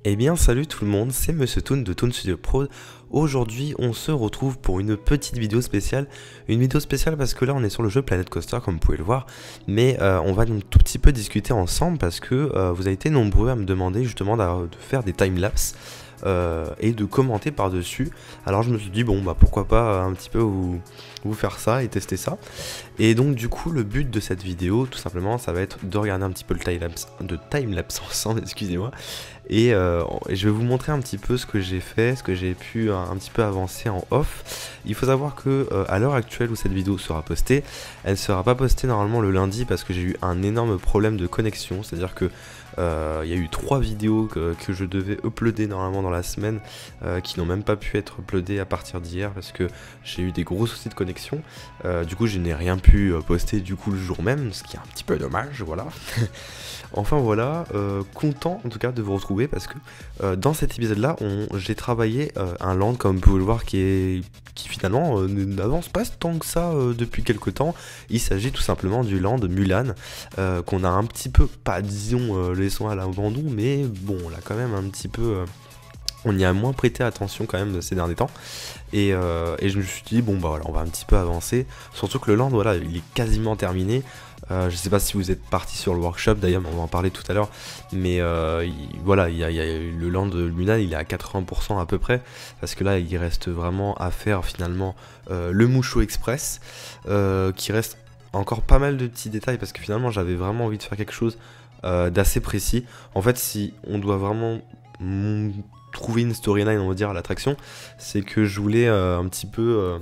Eh bien salut tout le monde, c'est Monsieur Toon de Toon Studio Pro. Aujourd'hui on se retrouve pour une petite vidéo spéciale. Une vidéo spéciale parce que là on est sur le jeu Planet Coaster comme vous pouvez le voir. Mais on va un tout petit peu discuter ensemble parce que vous avez été nombreux à me demander justement de faire des timelapses. Et de commenter par dessus. Alors je me suis dit bon bah pourquoi pas un petit peu vous faire ça et tester ça. Et donc du coup le but de cette vidéo tout simplement ça va être de regarder un petit peu le timelapse ensemble, excusez-moi. Et je vais vous montrer un petit peu ce que j'ai fait, ce que j'ai pu un petit peu avancer en off. Il faut savoir que à l'heure actuelle où cette vidéo sera postée, elle ne sera pas postée normalement le lundi parce que j'ai eu un énorme problème de connexion, c'est à dire que il y a eu 3 vidéos que je devais uploader normalement dans la semaine qui n'ont même pas pu être uploadées à partir d'hier parce que j'ai eu des gros soucis de connexion. Du coup je n'ai rien pu poster du coup le jour même, ce qui est un petit peu dommage, voilà. Enfin voilà, content en tout cas de vous retrouver parce que dans cet épisode là j'ai travaillé un land comme vous pouvez le voir qui finalement n'avance pas tant que ça depuis quelques temps. Il s'agit tout simplement du land Mulan qu'on a un petit peu, pas disons laissons à l'abandon, mais bon on l'a quand même un petit peu... on y a moins prêté attention quand même ces derniers temps. Et je me suis dit bon bah voilà on va un petit peu avancer. Surtout que le land voilà il est quasiment terminé. Je sais pas si vous êtes parti sur le workshop d'ailleurs, on va en parler tout à l'heure. Mais voilà, il y a le land de Mulan, il est à 80% à peu près. Parce que là, il reste vraiment à faire finalement le Musho Express. Qui reste encore pas mal de petits détails. Parce que finalement, j'avais vraiment envie de faire quelque chose d'assez précis. En fait, si on doit vraiment trouver une storyline, on va dire, à l'attraction, c'est que je voulais un petit peu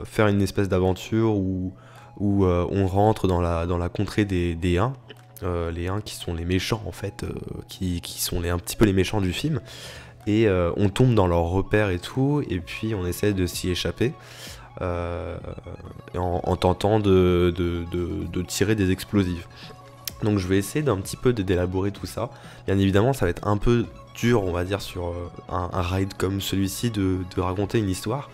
faire une espèce d'aventure où on rentre dans la contrée des Huns, les Huns qui sont les méchants en fait, qui sont un petit peu les méchants du film, et on tombe dans leurs repères et tout, et puis on essaie de s'y échapper, en tentant de tirer des explosifs. Donc je vais essayer d'un petit peu d'élaborer tout ça. Bien évidemment ça va être un peu dur on va dire sur un ride comme celui-ci de raconter une histoire.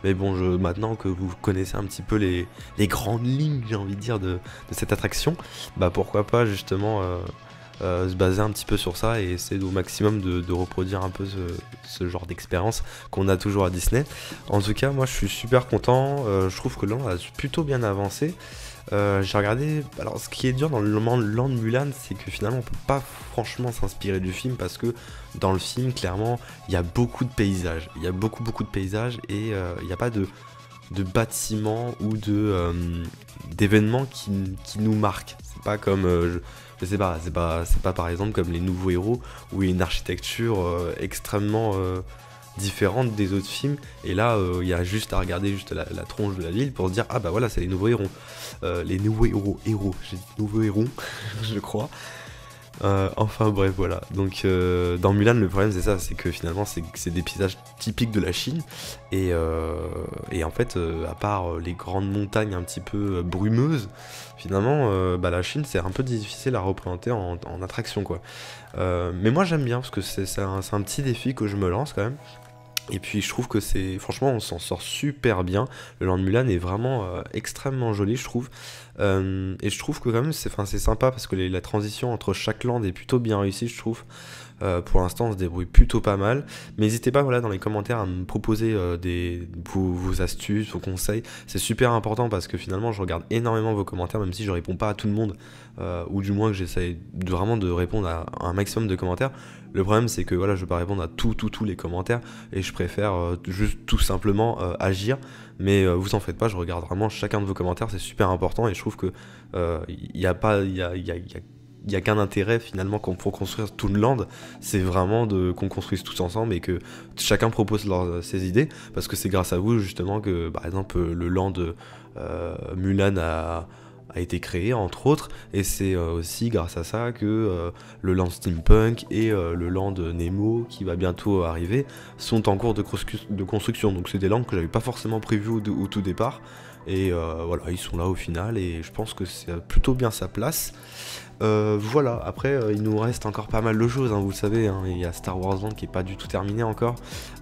Mais bon maintenant que vous connaissez un petit peu les grandes lignes j'ai envie de dire de cette attraction, bah pourquoi pas justement se baser un petit peu sur ça et essayer au maximum de reproduire un peu ce genre d'expérience qu'on a toujours à Disney. En tout cas moi je suis super content, je trouve que là on a plutôt bien avancé. J'ai regardé, alors ce qui est dur dans le land Mulan c'est que finalement on peut pas franchement s'inspirer du film parce que dans le film clairement il y a beaucoup de paysages, il y a beaucoup de paysages et il n'y a pas de bâtiments ou d'événements qui nous marquent. C'est pas comme, je sais pas, c'est pas par exemple comme les nouveaux héros où il y a une architecture extrêmement différente des autres films, et là il y a juste à regarder juste la tronche de la ville pour se dire ah bah voilà c'est les nouveaux héros, j'ai dit nouveaux héros je crois. Enfin bref voilà, donc dans Mulan le problème c'est ça, c'est que finalement c'est des paysages typiques de la Chine et en fait à part les grandes montagnes un petit peu brumeuses, finalement bah, la Chine c'est un peu difficile à représenter en attraction quoi. Mais moi j'aime bien parce que c'est un petit défi que je me lance quand même. Et puis je trouve que franchement on s'en sort super bien. Le land Mulan est vraiment extrêmement joli je trouve. Et je trouve que quand même c'est sympa parce que la transition entre chaque land est plutôt bien réussie je trouve. Pour l'instant on se débrouille plutôt pas mal. Mais n'hésitez pas voilà, dans les commentaires à me proposer vos astuces, vos conseils. C'est super important parce que finalement je regarde énormément vos commentaires même si je réponds pas à tout le monde. Ou du moins que j'essaye vraiment de répondre à un maximum de commentaires. Le problème c'est que voilà je peux pas répondre à tous les commentaires et je préfère juste tout simplement agir. Mais vous en faites pas, je regarde vraiment chacun de vos commentaires, c'est super important et je trouve que il y a qu'un intérêt finalement pour construire tout le land, c'est vraiment qu'on construise tous ensemble et que chacun propose ses idées, parce que c'est grâce à vous justement que par exemple le land Mulan a été créé entre autres, et c'est aussi grâce à ça que le land steampunk et le land Nemo qui va bientôt arriver sont en cours de construction. Donc c'est des lands que j'avais pas forcément prévu au tout départ, Et voilà, ils sont là au final et je pense que c'est plutôt bien sa place. Voilà, après il nous reste encore pas mal de choses, hein, vous le savez, hein. Il y a Star Wars Land qui est pas du tout terminé encore,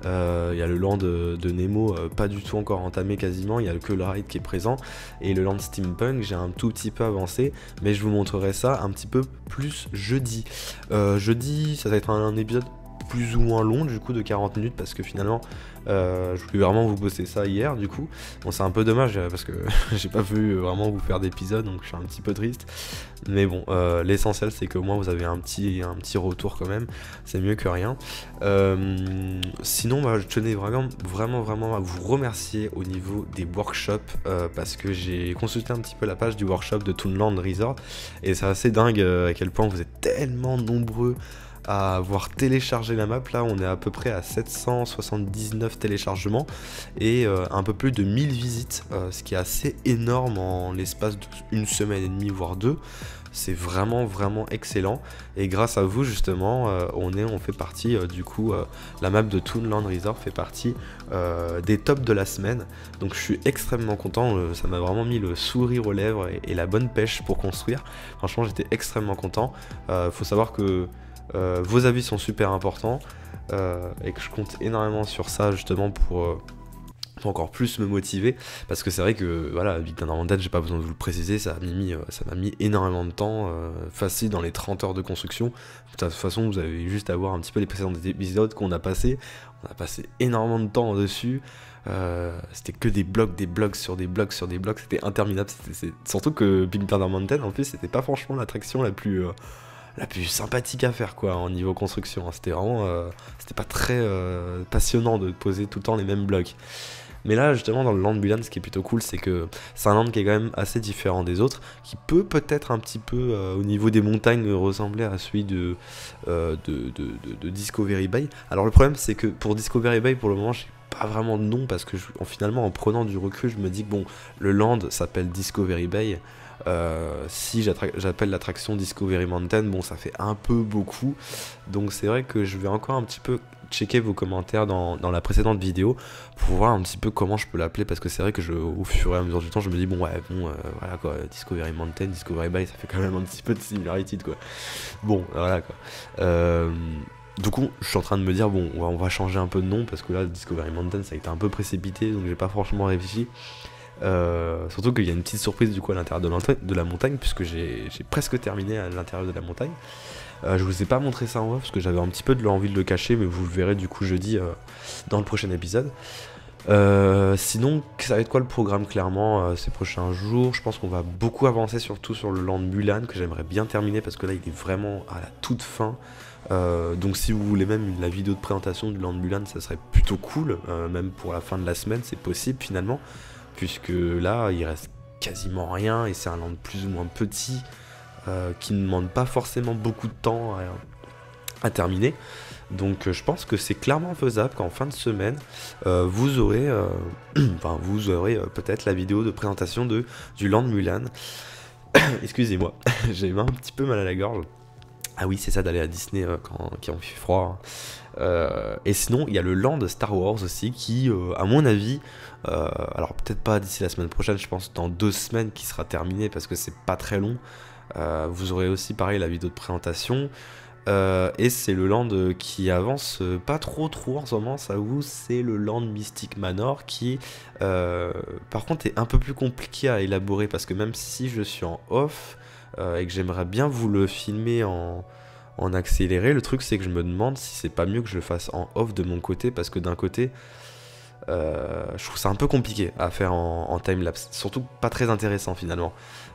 il y a le land de Nemo pas du tout encore entamé quasiment, il y a que le ride qui est présent, et le land Steampunk j'ai un tout petit peu avancé, mais je vous montrerai ça un petit peu plus jeudi. Jeudi ça va être un épisode plus ou moins long du coup de 40 minutes parce que finalement je voulais vraiment vous poster ça hier du coup. Bon c'est un peu dommage parce que j'ai pas pu vraiment vous faire d'épisode donc je suis un petit peu triste. Mais bon l'essentiel c'est que moi vous avez un petit retour quand même. C'est mieux que rien. Sinon bah, je tenais vraiment à vous remercier au niveau des workshops parce que j'ai consulté un petit peu la page du workshop de Toonland Resort et c'est assez dingue à quel point vous êtes tellement nombreux à avoir téléchargé la map. Là on est à peu près à 779 téléchargements et un peu plus de 1000 visites, ce qui est assez énorme en l'espace d'une semaine et demie voire deux. C'est vraiment excellent et grâce à vous justement on fait partie du coup la map de Toonland Resort fait partie des tops de la semaine, donc je suis extrêmement content, ça m'a vraiment mis le sourire aux lèvres et la bonne pêche pour construire. Franchement j'étais extrêmement content. Faut savoir que vos avis sont super importants et que je compte énormément sur ça justement pour encore plus me motiver, parce que c'est vrai que voilà, Big Thunder Mountain, j'ai pas besoin de vous le préciser, ça m'a mis énormément de temps, facile dans les 30 heures de construction. De toute façon vous avez juste à voir un petit peu les précédents épisodes qu'on a passé, on a passé énormément de temps dessus. C'était que des blocs sur des blocs, c'était interminable. Surtout que Big Thunder Mountain en plus c'était pas franchement l'attraction la plus sympathique à faire quoi en niveau construction, hein. C'était vraiment c'était pas très passionnant de poser tout le temps les mêmes blocs. Mais là justement dans le land Mulan ce qui est plutôt cool c'est que c'est un land qui est quand même assez différent des autres, qui peut peut-être un petit peu au niveau des montagnes ressembler à celui de Discovery Bay. Alors le problème c'est que pour Discovery Bay pour le moment j'ai pas vraiment de nom parce que finalement en prenant du recul je me dis que bon le land s'appelle Discovery Bay. Si j'appelle l'attraction Discovery Mountain, bon ça fait un peu beaucoup, donc c'est vrai que je vais encore un petit peu checker vos commentaires dans la précédente vidéo pour voir un petit peu comment je peux l'appeler, parce que c'est vrai que au fur et à mesure du temps je me dis bon voilà quoi, Discovery Mountain, Discovery Bay ça fait quand même un petit peu de similarité quoi. Bon voilà quoi. Du coup, je suis en train de me dire, bon, on va changer un peu de nom, parce que là, Discovery Mountain, ça a été un peu précipité, donc j'ai pas franchement réfléchi. Surtout qu'il y a une petite surprise du coup à l'intérieur de la montagne, puisque j'ai presque terminé à l'intérieur de la montagne. Je vous ai pas montré ça en off, parce que j'avais un petit peu envie de le cacher, mais vous le verrez du coup jeudi dans le prochain épisode. Sinon, ça va être quoi le programme clairement ces prochains jours? Je pense qu'on va beaucoup avancer surtout sur le land Mulan, que j'aimerais bien terminer, parce que là il est vraiment à la toute fin. Donc si vous voulez même la vidéo de présentation du land Mulan, ça serait plutôt cool, même pour la fin de la semaine c'est possible finalement, puisque là il reste quasiment rien et c'est un land plus ou moins petit qui ne demande pas forcément beaucoup de temps à terminer. Donc je pense que c'est clairement faisable qu'en fin de semaine vous aurez peut-être la vidéo de présentation du land Mulan. Excusez-moi, j'ai un petit peu mal à la gorge. Ah oui, c'est ça d'aller à Disney quand il fait froid. Et sinon, il y a le land Star Wars aussi qui, à mon avis, alors peut-être pas d'ici la semaine prochaine, je pense dans 2 semaines qui sera terminé parce que c'est pas très long. Vous aurez aussi pareil la vidéo de présentation. Et c'est le land qui avance pas trop en ce moment, ça vous, c'est le land Mystic Manor qui par contre est un peu plus compliqué à élaborer, parce que même si je suis en off et que j'aimerais bien vous le filmer en accéléré, le truc c'est que je me demande si c'est pas mieux que je le fasse en off de mon côté, parce que d'un côté je trouve ça un peu compliqué à faire en timelapse, surtout pas très intéressant finalement.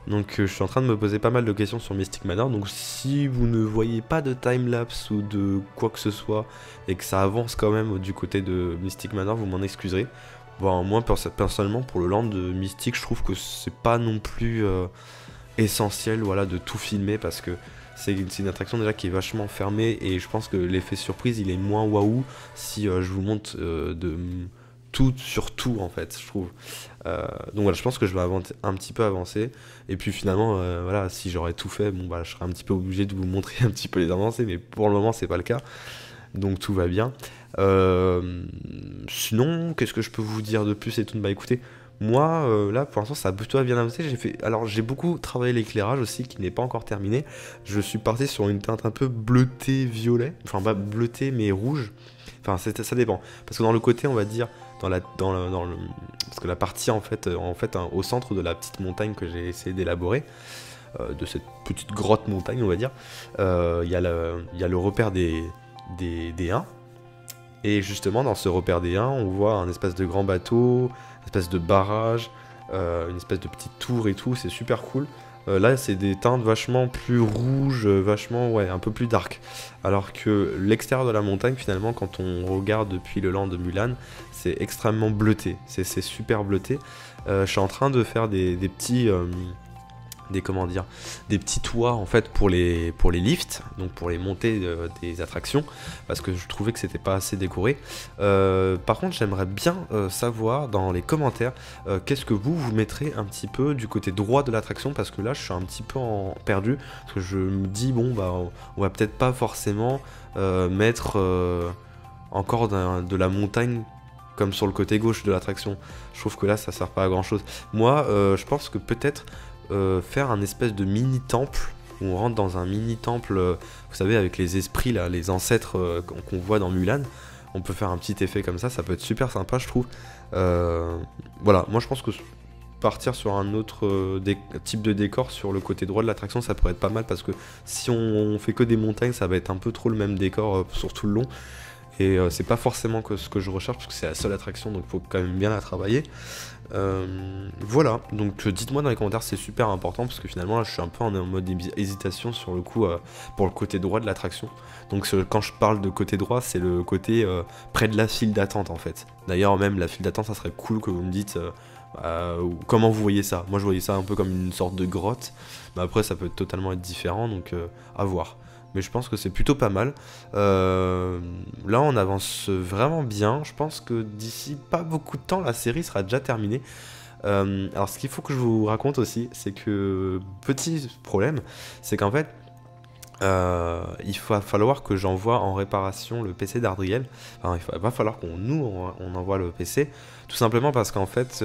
Donc je suis en train de me poser pas mal de questions sur Mystic Manor, donc si vous ne voyez pas de timelapse ou de quoi que ce soit et que ça avance quand même du côté de Mystic Manor, vous m'en excuserez. Bon, moi personnellement pour le land de Mystic, je trouve que c'est pas non plus essentiel voilà, de tout filmer, parce que c'est une attraction déjà qui est vachement fermée et je pense que l'effet surprise il est moins waouh si je vous montre de tout sur tout en fait, je trouve. Donc voilà, je pense que je vais un petit peu avancer, et puis finalement voilà, si j'aurais tout fait, bon bah je serais un petit peu obligé de vous montrer un petit peu les avancées, mais pour le moment c'est pas le cas, donc tout va bien. Sinon qu'est-ce que je peux vous dire de plus et tout? Bah écoutez, Moi, là, pour l'instant, ça a plutôt bien avancé. Alors, j'ai beaucoup travaillé l'éclairage aussi, qui n'est pas encore terminé. Je suis parti sur une teinte un peu bleutée-violet. Enfin, pas bleuté, mais rouge. Enfin, ça dépend. Parce que dans le côté, on va dire, parce que la partie, en fait, hein, au centre de la petite montagne que j'ai essayé d'élaborer, de cette petite grotte montagne, on va dire, il y a le repère des 1. Et justement, dans ce repère des 1, on voit un espèce de grand bateau, une espèce de barrage, une espèce de petite tour et tout, c'est super cool. Là, c'est des teintes vachement plus rouges, vachement, ouais, un peu plus dark. Alors que l'extérieur de la montagne, finalement, quand on regarde depuis le land de Mulan, c'est extrêmement bleuté, c'est super bleuté. Je suis en train de faire des petits... comment dire, des petits toits en fait pour les lifts, donc pour les montées des attractions, parce que je trouvais que c'était pas assez décoré. Par contre, j'aimerais bien savoir dans les commentaires qu'est-ce que vous mettrez un petit peu du côté droit de l'attraction, parce que là je suis un petit peu perdu, parce que je me dis bon bah on va peut-être pas forcément mettre encore de la montagne comme sur le côté gauche de l'attraction. Je trouve que là ça sert pas à grand chose. Moi je pense que peut-être faire un espèce de mini temple où on rentre dans un mini temple, vous savez, avec les esprits là, les ancêtres qu'on voit dans Mulan. On peut faire un petit effet comme ça peut être super sympa, je trouve. Voilà, moi je pense que partir sur un autre type de décor sur le côté droit de l'attraction, ça pourrait être pas mal, parce que si on fait que des montagnes, ça va être un peu trop le même décor sur tout le long. Et c'est pas forcément ce que je recherche, parce que c'est la seule attraction, donc faut quand même bien la travailler. Voilà, donc dites-moi dans les commentaires, c'est super important, parce que finalement là je suis un peu en mode hésitation sur le coup pour le côté droit de l'attraction. Donc quand je parle de côté droit, c'est le côté près de la file d'attente en fait. D'ailleurs même la file d'attente, ça serait cool que vous me dites comment vous voyez ça. Moi je voyais ça un peu comme une sorte de grotte, mais après ça peut totalement être différent, donc à voir. Mais je pense que c'est plutôt pas mal. Là, on avance vraiment bien. Je pense que d'ici pas beaucoup de temps, la série sera déjà terminée. Alors, ce qu'il faut que je vous raconte aussi, c'est que, petit problème, c'est qu'en fait, il va falloir que j'envoie en réparation le PC d'Ardriel. Enfin, va falloir on envoie le PC, tout simplement parce qu'en fait,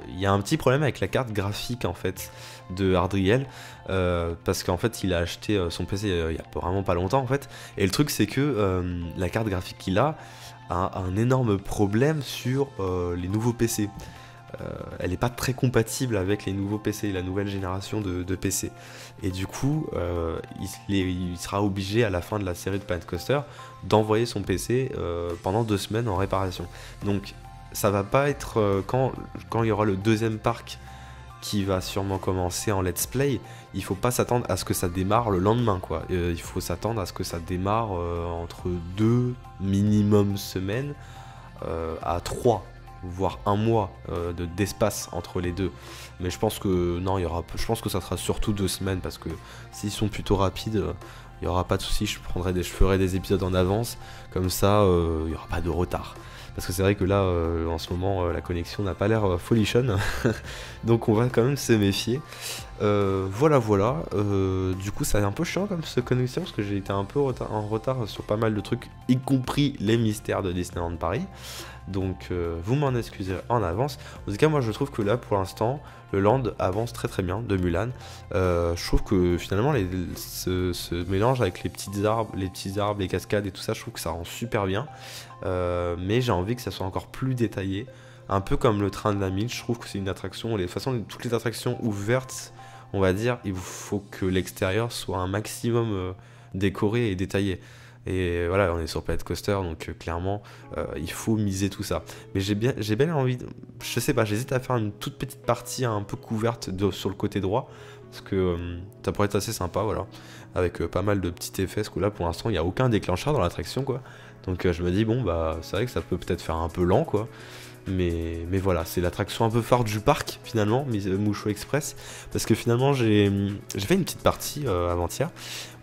il y a un petit problème avec la carte graphique en fait de Ardriel, parce qu'en fait, il a acheté son PC il y a vraiment pas longtemps en fait. Et le truc, c'est que la carte graphique qu'il a un énorme problème sur les nouveaux PC. Elle n'est pas très compatible avec les nouveaux PC, la nouvelle génération de PC. Et du coup, il sera obligé à la fin de la série de Planet Coaster d'envoyer son PC pendant 2 semaines en réparation. Donc ça va pas être quand il y aura le deuxième parc qui va sûrement commencer en let's play, il faut pas s'attendre à ce que ça démarre le lendemain quoi. Il faut s'attendre à ce que ça démarre entre 2 minimum semaines à 3, voire 1 mois d'espace entre les deux. Mais je pense que non, je pense que ça sera surtout 2 semaines, parce que s'ils sont plutôt rapides, il n'y aura pas de souci. Je ferai des épisodes en avance, comme ça il n'y aura pas de retard. Parce que c'est vrai que là, en ce moment, la connexion n'a pas l'air folichonne. Donc on va quand même se méfier. Voilà. Du coup, c'est un peu chiant comme cette connexion, parce que j'ai été un peu en retard sur pas mal de trucs, y compris les mystères de Disneyland Paris. Donc vous m'en excusez en avance. En tout cas, moi je trouve que là, pour l'instant, le land avance très très bien de Mulan. Je trouve que finalement, ce mélange avec les petits arbres, les cascades et tout ça, je trouve que ça rend super bien. Mais j'ai envie que ça soit encore plus détaillé. Un peu comme le train de la mine, je trouve que c'est une attraction. De toute façon, toutes les attractions ouvertes, on va dire, il faut que l'extérieur soit un maximum décoré et détaillé. Et voilà, on est sur Planet Coaster, donc clairement, il faut miser tout ça. Mais j'ai bien envie, je sais pas, j'hésite à faire une toute petite partie un peu couverte sur le côté droit, parce que ça pourrait être assez sympa, voilà, avec pas mal de petits effets, parce que là, pour l'instant, il n'y a aucun déclencheur dans l'attraction, quoi. Donc je me dis, bon, bah, c'est vrai que ça peut peut-être faire un peu lent, quoi. Mais voilà, c'est l'attraction un peu phare du parc finalement, Mushu Express, parce que finalement j'ai fait une petite partie avant-hier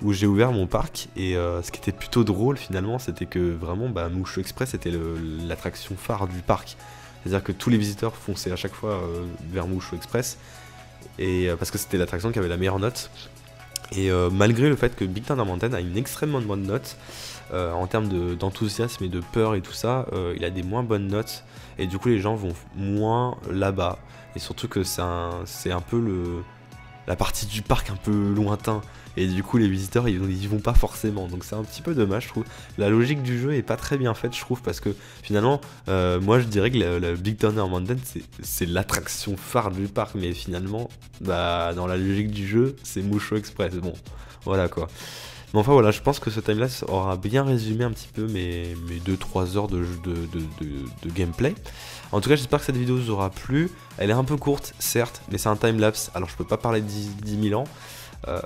où j'ai ouvert mon parc, et ce qui était plutôt drôle finalement, c'était que vraiment Mushu Express était l'attraction phare du parc. C'est-à-dire que tous les visiteurs fonçaient à chaque fois vers Mushu Express, et parce que c'était l'attraction qui avait la meilleure note. Et malgré le fait que Big Thunder Mountain a une extrêmement bonne note, en termes d'enthousiasme et de peur et tout ça, il a des moins bonnes notes, et du coup les gens vont moins là-bas, et surtout que c'est un peu la partie du parc un peu lointain, et du coup les visiteurs ils vont pas forcément, donc c'est un petit peu dommage je trouve. La logique du jeu est pas très bien faite je trouve, parce que finalement moi je dirais que la Big Thunder Mountain c'est l'attraction phare du parc, mais finalement bah dans la logique du jeu c'est Mushu Express, bon voilà quoi. Mais enfin voilà, je pense que ce timelapse aura bien résumé un petit peu mes 2-3 heures de gameplay. En tout cas, j'espère que cette vidéo vous aura plu. Elle est un peu courte, certes, mais c'est un timelapse, alors je peux pas parler de 10 000 ans.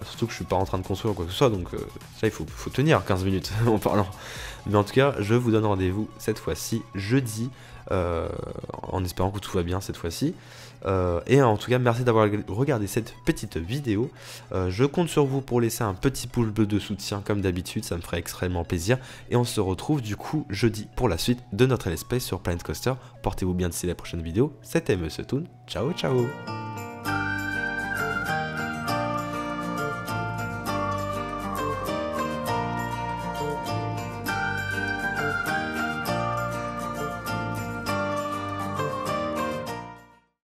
Surtout que je suis pas en train de construire quoi que ce soit, donc ça il faut tenir 15 minutes en parlant. Mais en tout cas, je vous donne rendez-vous cette fois-ci, jeudi, en espérant que tout va bien cette fois-ci. Et en tout cas, merci d'avoir regardé cette petite vidéo. Je compte sur vous pour laisser un petit pouce bleu de soutien comme d'habitude, ça me ferait extrêmement plaisir. Et on se retrouve du coup jeudi pour la suite de notre Let's Play sur Planet Coaster. Portez-vous bien d'ici la prochaine vidéo. C'était Monsieur Toon. Ciao ciao.